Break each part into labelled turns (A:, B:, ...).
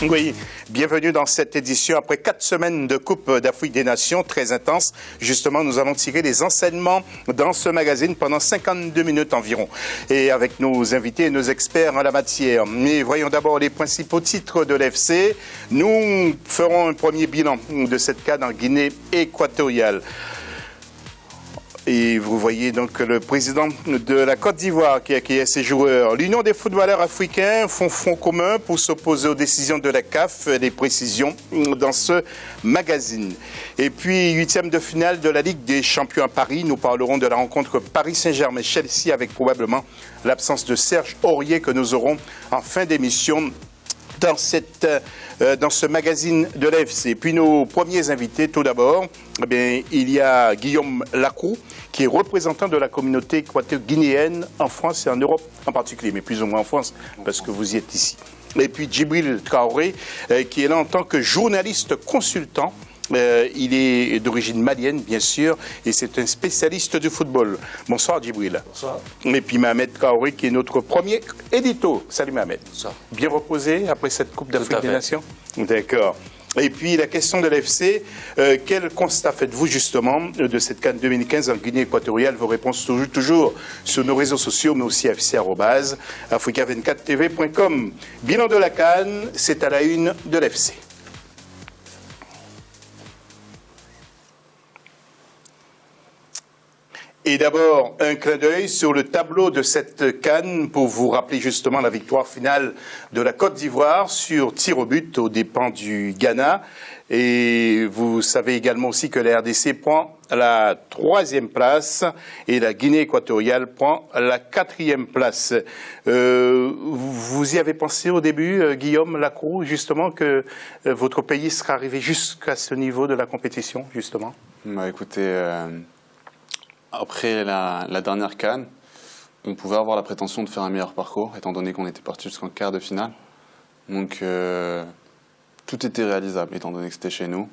A: Oui, bienvenue dans cette édition. Après 4 semaines de Coupe d'Afrique des Nations, très intense, justement, nous allons tirer les enseignements dans ce magazine pendant 52 minutes environ. Et avec nos invités et nos experts en la matière. Mais voyons d'abord les principaux titres de l'FC. Nous ferons un premier bilan de cette CAN en Guinée équatoriale. Et vous voyez donc le président de la Côte d'Ivoire qui accueillait ses joueurs. L'Union des footballeurs africains font front commun pour s'opposer aux décisions de la CAF. Des précisions dans ce magazine. Et puis, 8e de finale de la Ligue des champions à Paris. Nous parlerons de la rencontre Paris Saint-Germain-Chelsea avec probablement l'absence de Serge Aurier que nous aurons en fin d'émission dans ce magazine de l'AFC. Puis nos premiers invités, tout d'abord, il y a Guillaume Lacroix, qui est représentant de la communauté équato-guinéenne en France et en Europe en particulier, mais plus ou moins en France, parce que vous y êtes ici. Et puis Djibril Traoré, qui est là en tant que journaliste consultant. Il est d'origine malienne, bien sûr, et c'est un spécialiste du football. Bonsoir, Djibril.
B: Bonsoir.
A: Et puis Mohamed Traoré, qui est notre premier édito. Salut, Mohamed.
B: Bonsoir.
A: Bien reposé après cette Coupe d'Afrique des Nations? D'accord. Et puis la question de l'FC, quel constat faites-vous justement de cette CAN 2015 en Guinée équatoriale? Vos réponses toujours sur nos réseaux sociaux, mais aussi fc@africa24tv.com. Bilan de la CAN, c'est à la une de l'FC. Et d'abord, un clin d'œil sur le tableau de cette CAN pour vous rappeler justement la victoire finale de la Côte d'Ivoire sur tir au but aux dépens du Ghana. Et vous savez également aussi que la RDC prend la 3e place et la Guinée équatoriale prend la 4e place. Vous y avez pensé au début, Guillaume Lacroix, justement, que votre pays sera arrivé jusqu'à ce niveau de la compétition, justement?
C: Écoutez... Après la dernière CAN, on pouvait avoir la prétention de faire un meilleur parcours, étant donné qu'on était parti jusqu'en quart de finale. Donc, tout était réalisable, étant donné que c'était chez nous.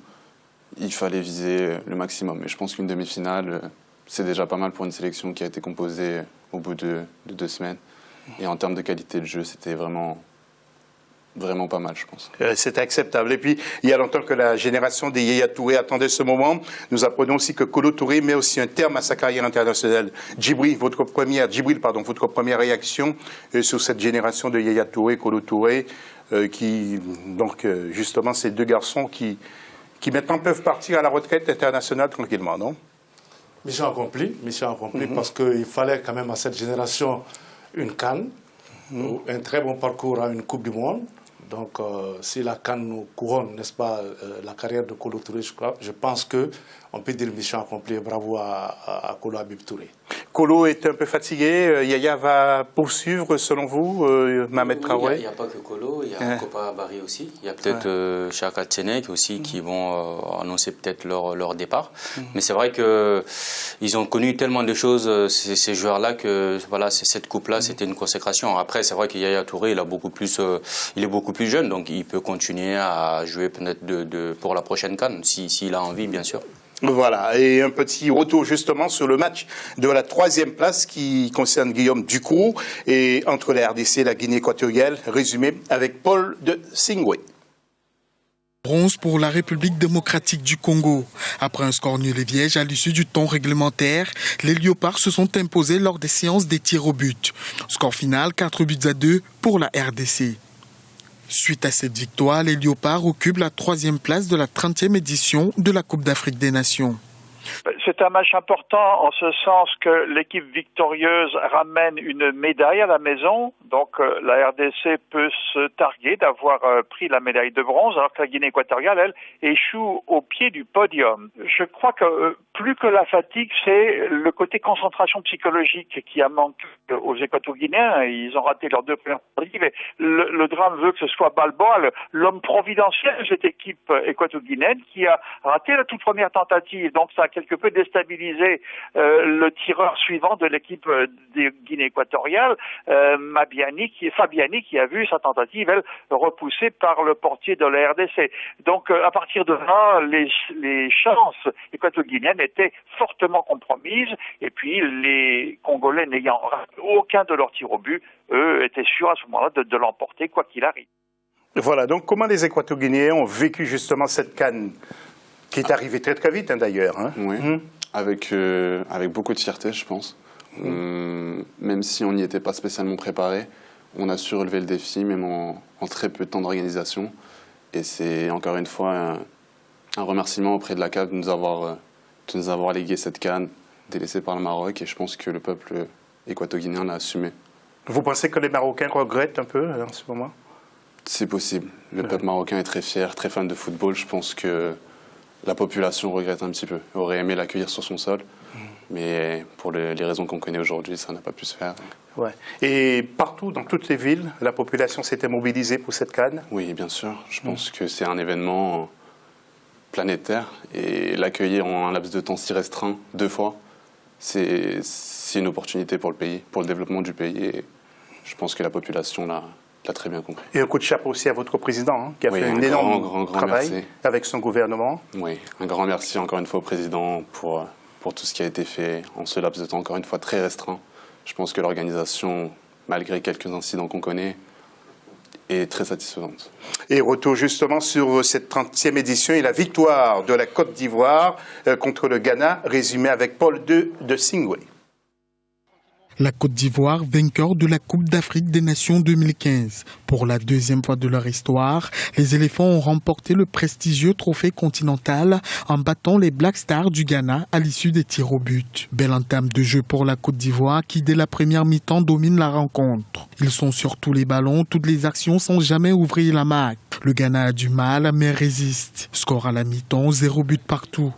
C: Il fallait viser le maximum. Et je pense qu'une demi-finale, c'est déjà pas mal pour une sélection qui a été composée au bout de 2 semaines. Et en termes de qualité de jeu, c'était vraiment pas mal, je pense.
A: C'est acceptable. Et puis, il y a longtemps que la génération des Yaya Touré attendait ce moment. Nous apprenons aussi que Kolo Touré met aussi un terme à sa carrière internationale. Djibril, votre première réaction sur cette génération de Yaya Touré, Kolo Touré, justement, ces 2 garçons qui maintenant peuvent partir à la retraite internationale tranquillement, non?
B: Mission accomplie, parce qu'il fallait quand même à cette génération une CAN, un très bon parcours à une Coupe du Monde. Donc, si la CAN nous couronne, n'est-ce pas, la carrière de Kolo Touré, je pense qu'on peut dire mission accomplie. Bravo à Kolo Habib Touré.
A: Kolo est un peu fatigué. Yaya va poursuivre, selon vous, Mohamed Traoré?
D: Il n'y a pas que Kolo, il y a Kopa Barry aussi. Il y a peut-être Chaka Tchenek aussi qui vont annoncer peut-être leur départ. Mais c'est vrai qu'ils ont connu tellement de choses, ces joueurs-là, que voilà, cette coupe-là, c'était une consécration. Après, c'est vrai que Yaya Touré, il est beaucoup plus jeune, donc il peut continuer à jouer peut-être pour la prochaine CAN, s'il a envie, bien sûr.
A: Voilà, et un petit retour justement sur le match de la 3e place qui concerne Guillaume Ducroux et entre la RDC et la Guinée équatoriale, résumé avec Paul de Singwe.
E: Bronze pour la République démocratique du Congo. Après un score nul et vierge à l'issue du temps réglementaire, les Léopards se sont imposés lors des séances des tirs au but. Score final 4-2 pour la RDC. Suite à cette victoire, les Léopards occupent la 3e place de la 30e édition de la Coupe d'Afrique des Nations.
F: C'est un match important en ce sens que l'équipe victorieuse ramène une médaille à la maison. Donc la RDC peut se targuer d'avoir pris la médaille de bronze, alors que la Guinée équatoriale, elle, échoue au pied du podium. Je crois que plus que la fatigue, c'est le côté concentration psychologique qui a manqué aux Équato-Guinéens. Ils ont raté leurs 2 premières tentatives. Et le drame veut que ce soit Balboa, l'homme providentiel de cette équipe équato-guinéenne, qui a raté la toute première tentative. Donc ça a quelque peu déstabilisé le tireur suivant de l'équipe de Guinée équatoriale, Fabiani, qui a vu sa tentative, elle, repoussée par le portier de la RDC. Donc à partir de là, les chances équato-guinéennes étaient fortement compromises, et puis les Congolais n'ayant aucun de leurs tirs au but, eux étaient sûrs à ce moment-là de l'emporter, quoi qu'il arrive.
A: Voilà, donc comment les Équato-Guinéens ont vécu justement cette CAN qui est arrivée très très vite d'ailleurs. Hein.
C: Oui, avec beaucoup de fierté, je pense. Même si on n'y était pas spécialement préparé, on a su relever le défi, même en très peu de temps d'organisation. Et c'est encore une fois un remerciement auprès de la CAF de nous avoir légué cette CAN délaissée par le Maroc. Et je pense que le peuple équato-guinéen l'a assumé.
A: Vous pensez que les Marocains regrettent un peu en ce moment?
C: C'est possible. Le peuple marocain est très fier, très fan de football. Je pense que la population regrette un petit peu. Aurait aimé l'accueillir sur son sol. Mais pour les raisons qu'on connaît aujourd'hui, ça n'a pas pu se faire.
A: Ouais. Et partout, dans toutes les villes, la population s'était mobilisée pour cette CAN?
C: Oui, bien sûr. Je pense que c'est un événement planétaire. Et l'accueillir en un laps de temps si restreint, 2 fois, c'est une opportunité pour le pays, pour le développement du pays. Et je pense que la population l'a très bien compris.
A: Et un coup de chapeau aussi à votre président, qui a fait un énorme travail avec son gouvernement.
C: Oui, un grand merci encore une fois au président pour tout ce qui a été fait en ce laps de temps, encore une fois très restreint. Je pense que l'organisation, malgré quelques incidents qu'on connaît, est très satisfaisante.
A: Et retour justement sur cette 30e édition et la victoire de la Côte d'Ivoire contre le Ghana, résumé avec Paul de Singwe.
E: La Côte d'Ivoire, vainqueur de la Coupe d'Afrique des Nations 2015. Pour la 2e fois de leur histoire, les éléphants ont remporté le prestigieux trophée continental en battant les Black Stars du Ghana à l'issue des tirs au but. Belle entame de jeu pour la Côte d'Ivoire qui, dès la première mi-temps, domine la rencontre. Ils sont sur tous les ballons, toutes les actions sans jamais ouvrir la marque. Le Ghana a du mal, mais résiste. Score à la mi-temps, 0 but partout.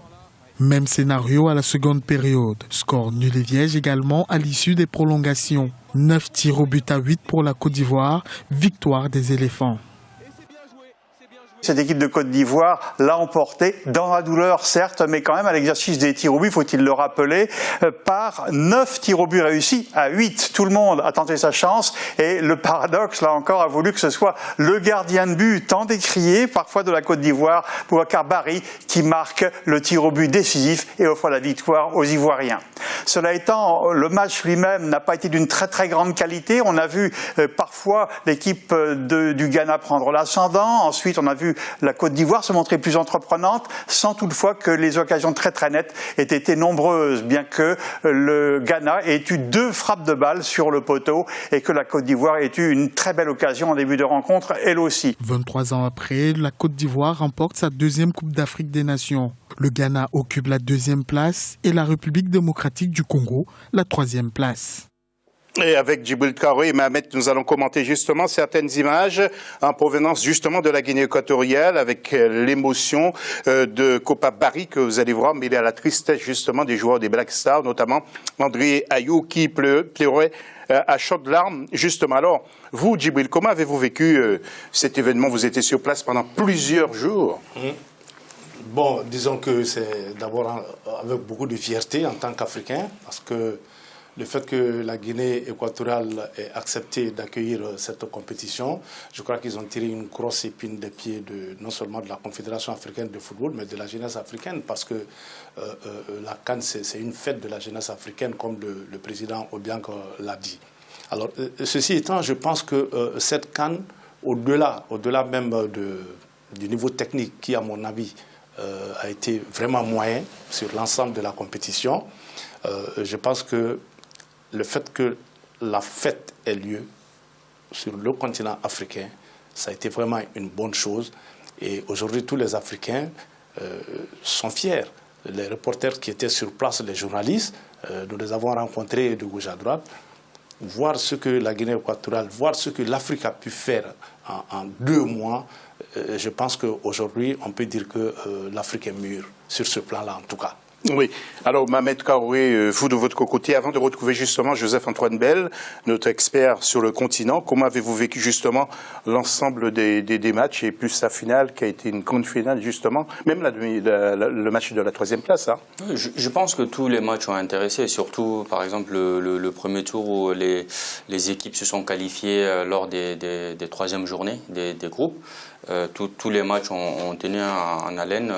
E: Même scénario à la seconde période. Score nul et vierge également à l'issue des prolongations. 9 tirs au but à 8 pour la Côte d'Ivoire. Victoire des éléphants.
G: Cette équipe de Côte d'Ivoire l'a emporté dans la douleur, certes, mais quand même à l'exercice des tirs au but, faut-il le rappeler, par 9 tirs au but réussis à 8. Tout le monde a tenté sa chance et le paradoxe, là encore, a voulu que ce soit le gardien de but tant décrié, parfois de la Côte d'Ivoire, Boubacar Bari, qui marque le tir au but décisif et offre la victoire aux Ivoiriens. Cela étant, le match lui-même n'a pas été d'une très très grande qualité. On a vu parfois l'équipe du Ghana prendre l'ascendant. Ensuite, on a vu la Côte d'Ivoire se montrer plus entreprenante, sans toutefois que les occasions très très nettes aient été nombreuses, bien que le Ghana ait eu 2 frappes de balle sur le poteau et que la Côte d'Ivoire ait eu une très belle occasion en début de rencontre, elle aussi.
E: 23 ans après, la Côte d'Ivoire remporte sa 2e Coupe d'Afrique des Nations. Le Ghana occupe la 2e place et la République démocratique du Congo la 3e place.
A: Et avec Djibril Traoré et Mohamed, nous allons commenter justement certaines images en provenance justement de la Guinée équatoriale avec l'émotion de Kopa Bari que vous allez voir, mêlée à la tristesse justement des joueurs des Black Stars, notamment André Ayou qui pleurait à chaudes larmes justement. Alors, vous, Djibril, comment avez-vous vécu cet événement? Vous étiez sur place pendant plusieurs jours.
B: Bon, disons que c'est d'abord avec beaucoup de fierté en tant qu'Africain, parce que le fait que la Guinée équatoriale ait accepté d'accueillir cette compétition, je crois qu'ils ont tiré une grosse épine des pieds non seulement de la Confédération africaine de football, mais de la jeunesse africaine, parce que la CAN, c'est une fête de la jeunesse africaine, comme le président Obiang l'a dit. Alors, ceci étant, je pense que cette CAN, au-delà même du niveau technique qui, à mon avis, a été vraiment moyen sur l'ensemble de la compétition, je pense que le fait que la fête ait lieu sur le continent africain, ça a été vraiment une bonne chose. Et aujourd'hui, tous les Africains sont fiers. Les reporters qui étaient sur place, les journalistes, nous les avons rencontrés de gauche à droite, voir ce que la Guinée équatoriale, voir ce que l'Afrique a pu faire en 2 mois, je pense qu'aujourd'hui, on peut dire que l'Afrique est mûre, sur ce plan-là en tout cas.
A: Oui. Alors, Mohamed Traoré, vous de votre côté, avant de retrouver justement Joseph-Antoine Bell, notre expert sur le continent, comment avez-vous vécu justement l'ensemble des matchs et plus sa finale qui a été une grande finale justement, même le match de la 3e place hein.
D: Je pense que tous les matchs ont intéressé, surtout par exemple le premier tour où les équipes se sont qualifiées lors des 3e journées des groupes. Tous les matchs ont tenu en haleine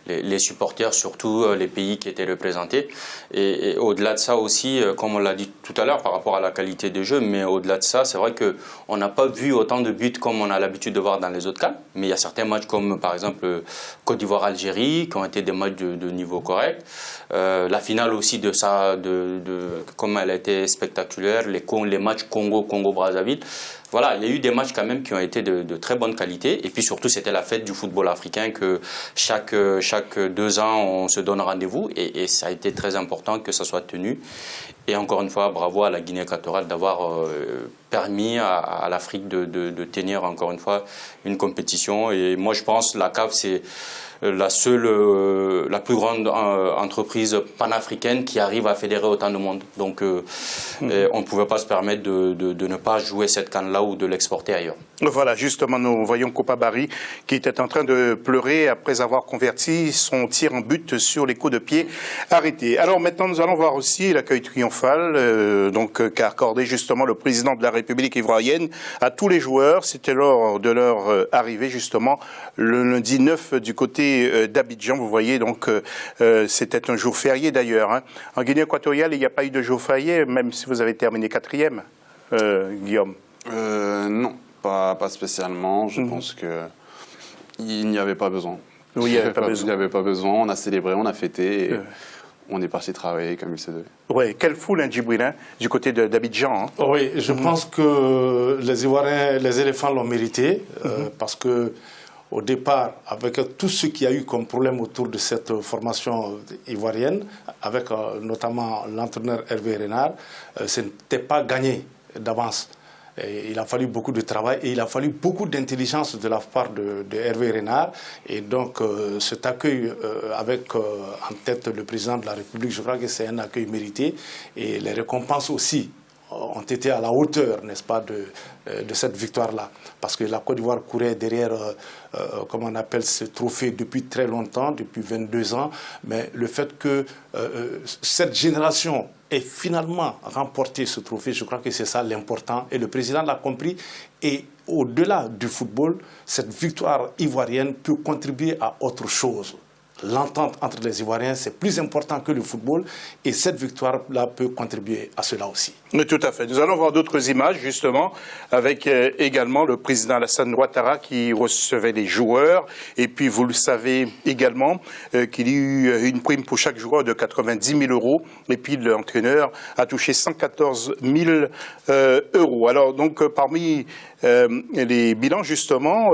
D: les supporters, surtout les pays qui étaient représentés. Et au-delà de ça aussi, comme on l'a dit tout à l'heure par rapport à la qualité des jeux, mais au-delà de ça, c'est vrai qu'on n'a pas vu autant de buts comme on a l'habitude de voir dans les autres CAN. Mais il y a certains matchs comme par exemple Côte d'Ivoire-Algérie qui ont été des matchs de niveau correct. La finale aussi de ça, comme elle a été spectaculaire, les matchs Congo-Brazzaville. Voilà, il y a eu des matchs quand même qui ont été de très bonne qualité. Et puis surtout, c'était la fête du football africain que chaque 2 ans, on se donne rendez-vous. Et ça a été très important que ça soit tenu. Et encore une fois, bravo à la Guinée équatoriale d'avoir permis à l'Afrique de tenir encore une fois une compétition. Et moi, je pense que la CAF, c'est la plus grande entreprise panafricaine qui arrive à fédérer autant de monde. Donc on ne pouvait pas se permettre de ne pas jouer cette CAN-là ou de l'exporter ailleurs.
A: Voilà, justement, nous voyons Kopa Barry qui était en train de pleurer après avoir converti son tir en but sur les coups de pied arrêtés. Alors maintenant, nous allons voir aussi l'accueil triomphal qu'a accordé justement le président de la République ivoirienne à tous les joueurs. C'était lors de leur arrivée justement le lundi 9 du côté d'Abidjan. Vous voyez, donc c'était un jour férié d'ailleurs. Hein. En Guinée équatoriale, il n'y a pas eu de jour férié, même si vous avez terminé 4e, Guillaume.
C: Non. Pas spécialement, je pense qu'il n'y avait pas besoin.
A: Oui, il n'y avait pas besoin.
C: Il n'y avait pas besoin, on a célébré, on a fêté, et on est parti travailler comme il se devait.
A: Oui, quelle foule, hein, Djibril, hein, du côté d'Abidjan. Hein.
B: Oui, je pense que les Ivoiriens, les éléphants l'ont mérité, parce que au départ, avec tout ce qu'il y a eu comme problème autour de cette formation ivoirienne, avec notamment l'entraîneur Hervé Renard, ce n'était pas gagné d'avance. Il a fallu beaucoup de travail et il a fallu beaucoup d'intelligence de la part de Hervé Renard. Et donc cet accueil avec en tête le président de la République, je crois que c'est un accueil mérité. Et les récompenses aussi ont été à la hauteur, n'est-ce pas, de cette victoire-là. Parce que la Côte d'Ivoire courait derrière, comment on appelle ce trophée depuis très longtemps, depuis 22 ans. Mais le fait que cette génération ait finalement remporté ce trophée, je crois que c'est ça l'important. Et le président l'a compris. Et au-delà du football, cette victoire ivoirienne peut contribuer à autre chose. L'entente entre les Ivoiriens, c'est plus important que le football. Et cette victoire-là peut contribuer à cela aussi.
A: Oui, tout à fait. Nous allons voir d'autres images, justement, avec également le président Alassane Ouattara qui recevait les joueurs. Et puis, vous le savez également, qu'il y a eu une prime pour chaque joueur de 90 000 euros. Et puis, l'entraîneur a touché 114 000 euros. Alors, donc, parmi les bilans, justement,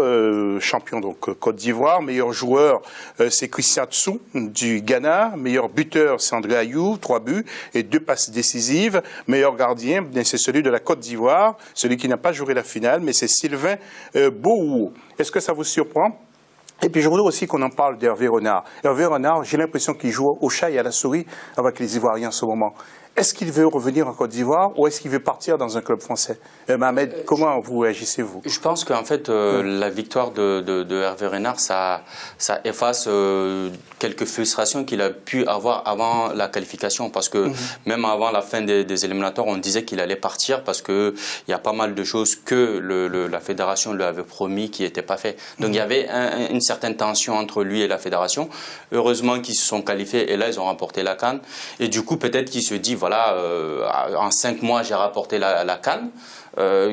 A: champion donc Côte d'Ivoire, meilleur joueur, c'est Christian Tsou du Ghana. Meilleur buteur, c'est André Ayou, 3 buts et 2 passes décisives. Meilleur gardien, c'est celui de la Côte d'Ivoire, celui qui n'a pas joué la finale, mais c'est Sylvain Bohou. Est-ce que ça vous surprend? Et puis je voudrais aussi qu'on en parle d'Hervé Renard. Hervé Renard, j'ai l'impression qu'il joue au chat et à la souris avec les Ivoiriens en ce moment. Est-ce qu'il veut revenir en Côte d'Ivoire ou est-ce qu'il veut partir dans un club français? Mohamed, comment vous réagissez-vous?
D: Je pense qu'en fait, la victoire de Hervé Renard, ça efface quelques frustrations qu'il a pu avoir avant la qualification. Parce que même avant la fin des éliminatoires, on disait qu'il allait partir parce qu'il y a pas mal de choses que la fédération lui avait promis qui n'étaient pas faites. Donc il y avait une certaine tension entre lui et la fédération. Heureusement qu'ils se sont qualifiés et là, ils ont remporté la CAN. Et du coup, peut-être qu'il se dit, voilà, en 5 mois, j'ai rapporté la CAN.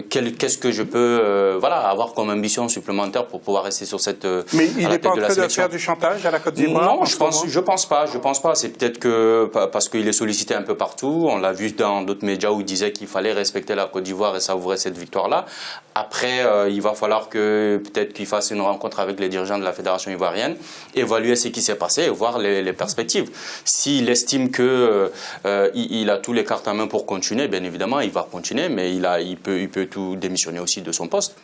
D: Qu'est-ce que je peux avoir comme ambition supplémentaire pour pouvoir rester sur cette
A: Mais il n'est pas en train de faire du chantage à la Côte d'Ivoire?
D: Non, je pense pas. C'est peut-être que parce qu'il est sollicité un peu partout. On l'a vu dans d'autres médias où il disait qu'il fallait respecter la Côte d'Ivoire et savourer cette victoire-là. Après, il va falloir que peut-être qu'il fasse une rencontre avec les dirigeants de la fédération ivoirienne, évaluer ce qui s'est passé et voir les perspectives. S'il estime que il a tous les cartes en main pour continuer, bien évidemment, il va continuer, mais il peut tout démissionner aussi de son poste.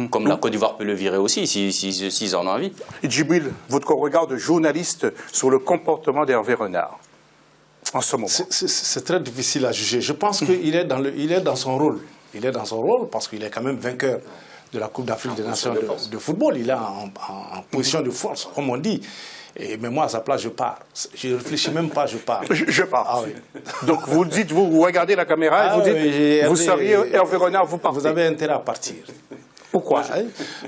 D: Comme la Côte d'Ivoire peut le virer aussi, s'ils en ont envie.
A: Djibril, votre regard de journaliste sur le comportement d'Hervé Renard en ce moment?
B: C'est très difficile à juger. Je pense qu'il est dans son rôle. Il est dans son rôle parce qu'il est quand même vainqueur de la Coupe d'Afrique des Nations de football. Il est en position de force, comme on dit. Mais moi, à sa place, je pars. Je ne réfléchis même pas, je pars.
A: Je pars.
B: Ah, oui.
A: Donc vous dites, vous regardez la caméra et vous dites, vous seriez Hervé Renard, vous partez.
B: Vous avez intérêt à partir.
A: Pourquoi?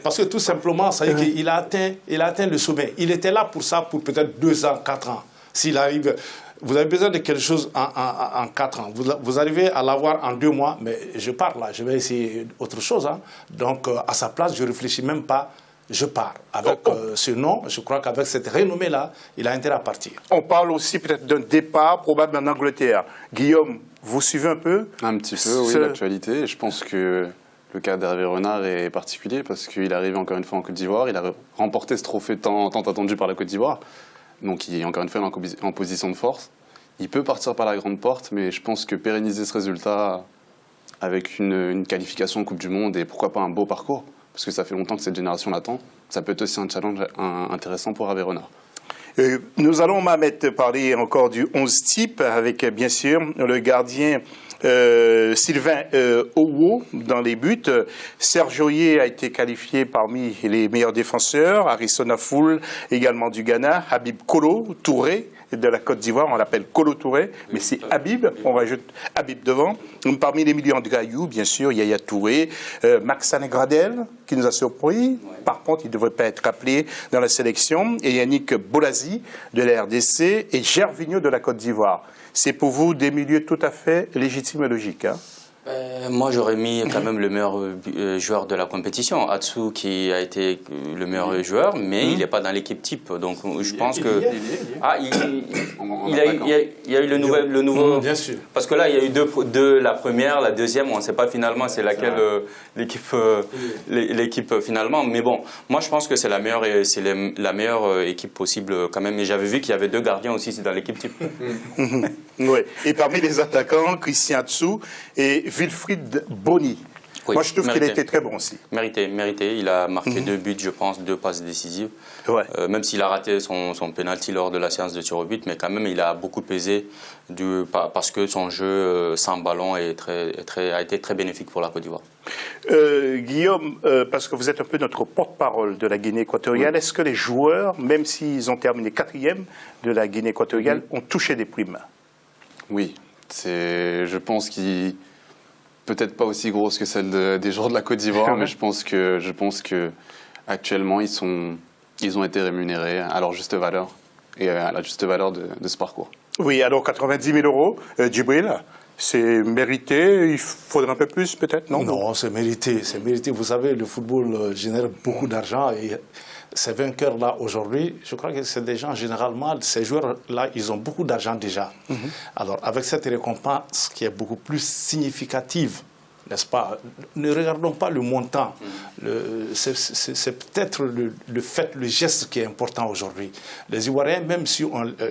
B: Parce que tout simplement, ça veut dire qu'il a atteint le sommet. Il était là pour ça, pour peut-être 2 ans, 4 ans. S'il arrive, vous avez besoin de quelque chose en 4 ans. Vous arrivez à l'avoir en 2 mois, mais je pars là, je vais essayer autre chose. Hein. Donc, à sa place, je ne réfléchis même pas, je pars. Avec ce nom, je crois qu'avec cette renommée-là, il a intérêt à partir.
A: On parle aussi peut-être d'un départ probable en Angleterre. Guillaume, vous suivez un peu?
C: Un petit peu, oui, l'actualité. Je pense que le cas d'Hervé Renard est particulier parce qu'il arrive encore une fois en Côte d'Ivoire. Il a remporté ce trophée tant attendu par la Côte d'Ivoire. Donc il est encore une fois en position de force. Il peut partir par la grande porte, mais je pense que pérenniser ce résultat avec une qualification en Coupe du Monde et pourquoi pas un beau parcours, parce que ça fait longtemps que cette génération l'attend, ça peut être aussi un challenge intéressant pour Hervé Renard.
A: Nous allons, Mohamed, parler encore du 11 type avec, bien sûr, le gardien Sylvain Owo dans les buts. Serge Aurier a été qualifié parmi les meilleurs défenseurs. Harrison Afoul, également du Ghana. Habib Kolo Touré de la Côte d'Ivoire, on l'appelle Kolo Touré, mais c'est Habib, on rajoute Habib devant. Parmi les millions de Gaillou, bien sûr, Yaya Touré, Maxane Gradel, qui nous a surpris. Par contre, il ne devrait pas être appelé dans la sélection. Et Yannick Bolazi de la RDC et Gervinho de la Côte d'Ivoire. C'est pour vous des milieux tout à fait légitimes et logiques, hein?
D: Moi, j'aurais mis quand même le meilleur joueur de la compétition, Atsu, qui a été le meilleur joueur, mais il n'est pas dans l'équipe type. Donc, je pense que... Il y a eu le nouveau...
B: Bien sûr.
D: Parce que là, il y a eu deux, la première, la deuxième, on ne sait pas finalement c'est laquelle l'équipe finalement. Mais bon, moi, je pense que c'est la meilleure équipe possible quand même. Et j'avais vu qu'il y avait 2 gardiens aussi dans l'équipe type.
A: Oui. Et parmi les attaquants, Christian Atsu et Wilfried Bony.
D: Oui,
A: moi, je trouve qu'il était très bon aussi.
D: Mérité. Il a marqué 2 buts, je pense, 2 passes décisives.
A: Ouais.
D: Même s'il a raté son penalty lors de la séance de tir au but, mais quand même, il a beaucoup pesé parce que son jeu sans ballon a été très bénéfique pour la Côte d'Ivoire.
A: Guillaume, parce que vous êtes un peu notre porte-parole de la Guinée équatoriale, est-ce que les joueurs, même s'ils ont terminé 4e de la Guinée équatoriale, ont touché des primes?
C: Oui, je pense qu'ils peut-être pas aussi grosse que celle des joueurs de la Côte d'Ivoire, mais je pense que actuellement ils ont été rémunérés à leur juste valeur et à la juste valeur de ce parcours.
A: Oui, alors 90 000 euros, Djibril, c'est mérité. Il faudrait un peu plus peut-être, non?
B: Non, c'est mérité, c'est mérité. Vous savez, le football génère beaucoup d'argent et ces vainqueurs-là aujourd'hui, je crois que c'est des gens, généralement, ces joueurs-là, ils ont beaucoup d'argent déjà. Alors, avec cette récompense qui est beaucoup plus significative, n'est-ce pas? Ne regardons pas le montant. C'est peut-être le geste qui est important aujourd'hui. Les Ivoiriens,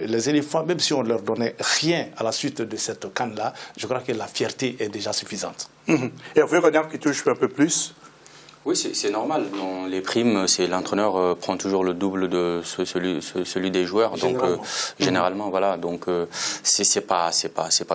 B: les éléphants, même si on ne leur donnait rien à la suite de cette canne-là, je crois que la fierté est déjà suffisante.
A: Et Hervé Renard qui touche un peu plus?
D: Oui, c'est normal. Dans les primes, l'entraîneur prend toujours le double de celui des joueurs.
B: Généralement.
D: Donc, généralement, voilà. Donc, c'est pas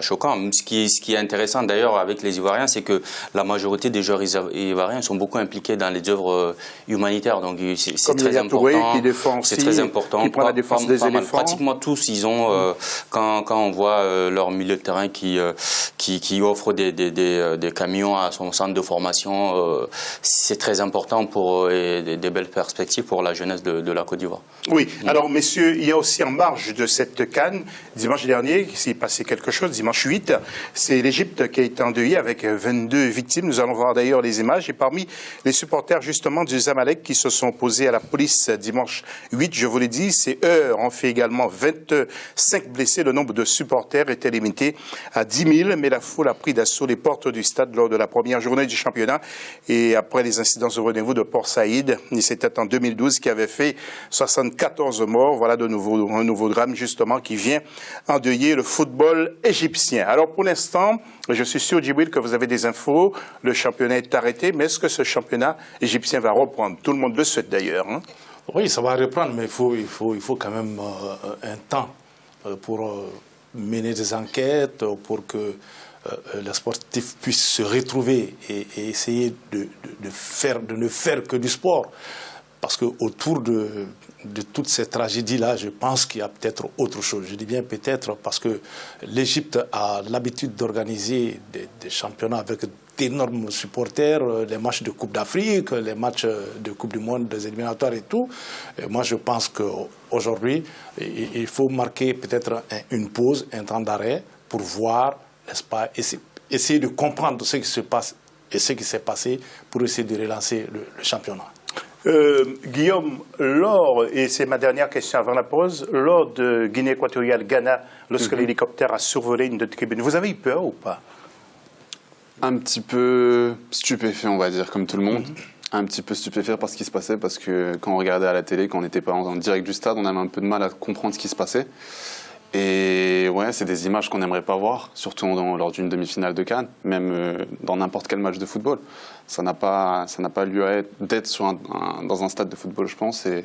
D: choquant. Ce qui est intéressant d'ailleurs avec les Ivoiriens, c'est que la majorité des joueurs ivoiriens sont beaucoup impliqués dans les œuvres humanitaires. Donc, c'est très important. C'est très important.
A: Qui prend la défense des éléphants.
D: Pratiquement tous, ils ont quand on voit leur milieu de terrain qui offre des camions à son centre de formation, c'est très important pour des belles perspectives pour la jeunesse de la Côte d'Ivoire.
A: Oui, alors messieurs, il y a aussi en marge de cette CAN, dimanche dernier, il s'est passé quelque chose, dimanche 8, c'est l'Égypte qui a été endeuillée avec 22 victimes. Nous allons voir d'ailleurs les images. Et parmi les supporters justement du Zamalek qui se sont opposés à la police dimanche 8, je vous l'ai dit, ces heures ont fait également 25 blessés. Le nombre de supporters était limité à 10 000, mais la foule a pris d'assaut les portes du stade lors de la première journée du championnat. Et après les incidents au rendez-vous de Port Saïd, c'était en 2012 qui avait fait 74 morts. Voilà un nouveau drame justement qui vient endeuiller le football égyptien. Alors pour l'instant, je suis sûr, Djibril, que vous avez des infos. Le championnat est arrêté, mais est-ce que ce championnat égyptien va reprendre? Tout le monde le souhaite d'ailleurs. Hein?
B: Oui, ça va reprendre, mais il faut quand même un temps pour mener des enquêtes, pour que les sportifs puissent se retrouver et essayer de ne faire que du sport. Parce qu'autour de toute cette tragédie-là, je pense qu'il y a peut-être autre chose. Je dis bien peut-être parce que l'Égypte a l'habitude d'organiser des championnats avec d'énormes supporters, les matchs de Coupe d'Afrique, les matchs de Coupe du Monde, des éliminatoires et tout. Et moi, je pense qu'aujourd'hui, il faut marquer peut-être une pause, un temps d'arrêt pour voir, n'est-ce pas, essayer de comprendre ce qui se passe et ce qui s'est passé pour essayer de relancer le championnat.
A: Guillaume, et c'est ma dernière question avant la pause, lors de Guinée équatoriale, Ghana, lorsque l'hélicoptère a survolé une de tribune, vous avez eu peur ou pas?
C: Un petit peu stupéfait, on va dire, comme tout le monde. Un petit peu stupéfait par ce qui se passait, parce que quand on regardait à la télé, quand on n'était pas en direct du stade, on avait un peu de mal à comprendre ce qui se passait. Et ouais, c'est des images qu'on n'aimerait pas voir, surtout lors d'une demi-finale de CAN, même dans n'importe quel match de football. Ça n'a pas lieu d'être dans un stade de football, je pense. Et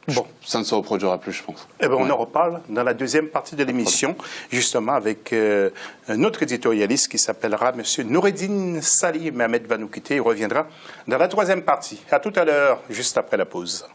C: bon, ça ne se reproduira plus, je pense.
A: Eh ben, on en reparle dans la deuxième partie de l'émission, justement avec un autre éditorialiste qui s'appellera M. Noureddine Sali. Mohamed va nous quitter, il reviendra dans la troisième partie. À tout à l'heure, juste après la pause.